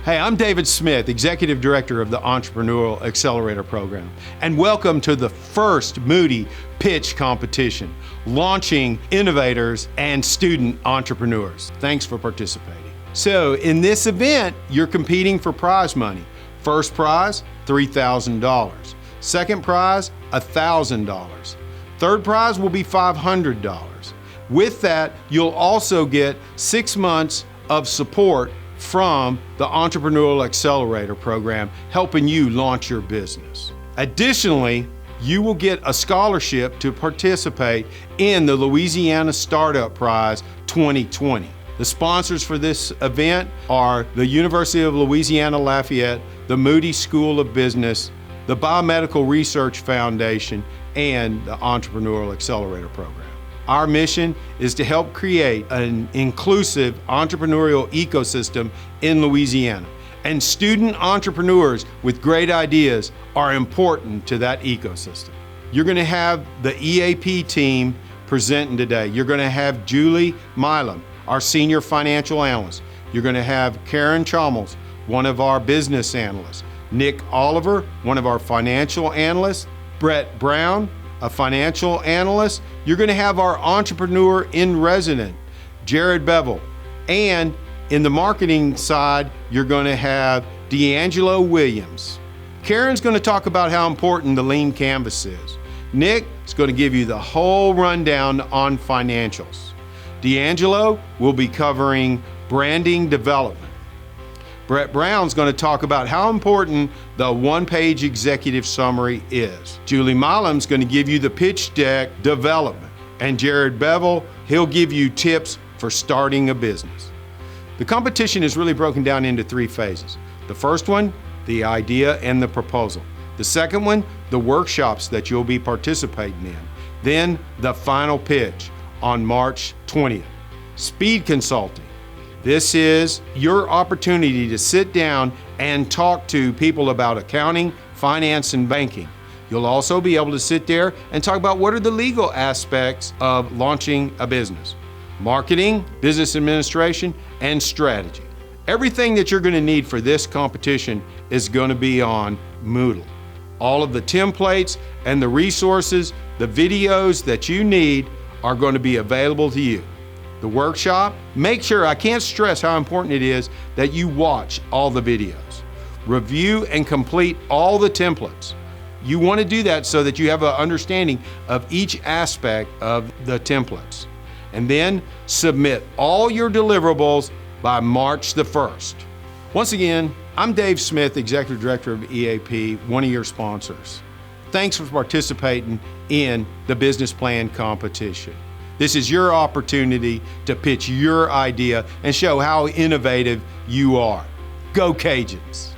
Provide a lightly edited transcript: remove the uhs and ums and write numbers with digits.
Hey, I'm David Smith, Executive Director of the Entrepreneurial Accelerator Program, and welcome to the first Moody Pitch Competition, launching innovators and student entrepreneurs. Thanks for participating. So, in this event, you're competing for prize money. First prize, $3,000. Second prize, $1,000. Third prize will be $500. With that, you'll also get 6 months of support from the Entrepreneurial Accelerator Program, helping you launch your business. Additionally, you will get a scholarship to participate in the Louisiana Startup Prize 2020. The sponsors for this event are the University of Louisiana Lafayette, the Moody School of Business, the Biomedical Research Foundation, and the Entrepreneurial Accelerator Program. Our mission is to help create an inclusive entrepreneurial ecosystem in Louisiana, and student entrepreneurs with great ideas are important to that ecosystem. You're going to have the EAP team presenting today. You're going to have Julie Milam, our Senior Financial Analyst. You're going to have Karen Chalmers, one of our business analysts, Nick Oliver, one of our financial analysts, Brett Brown, a financial analyst. You're going to have our entrepreneur in resident, Jared Bevel. And in the marketing side, you're going to have D'Angelo Williams. Karen's going to talk about how important the lean canvas is. Nick is going to give you the whole rundown on financials. D'Angelo will be covering branding development. Brett Brown's going to talk about how important the one-page executive summary is. Julie Milam's going to give you the pitch deck development. And Jared Bevel, he'll give you tips for starting a business. The competition is really broken down into 3 phases. The first one, the idea and the proposal. The second one, the workshops that you'll be participating in. Then the final pitch on March 20th. Speed consulting. This is your opportunity to sit down and talk to people about accounting, finance, and banking. You'll also be able to sit there and talk about what are the legal aspects of launching a business. Marketing, business administration, and strategy. Everything that you're going to need for this competition is going to be on Moodle. All of the templates and the resources, the videos that you need are going to be available to you. The workshop, make sure, I can't stress how important it is that you watch all the videos. Review and complete all the templates. You want to do that so that you have an understanding of each aspect of the templates. And then submit all your deliverables by March the 1st. Once again, I'm Dave Smith, Executive Director of EAP, one of your sponsors. Thanks for participating in the business plan competition. This is your opportunity to pitch your idea and show how innovative you are. Go Cajuns!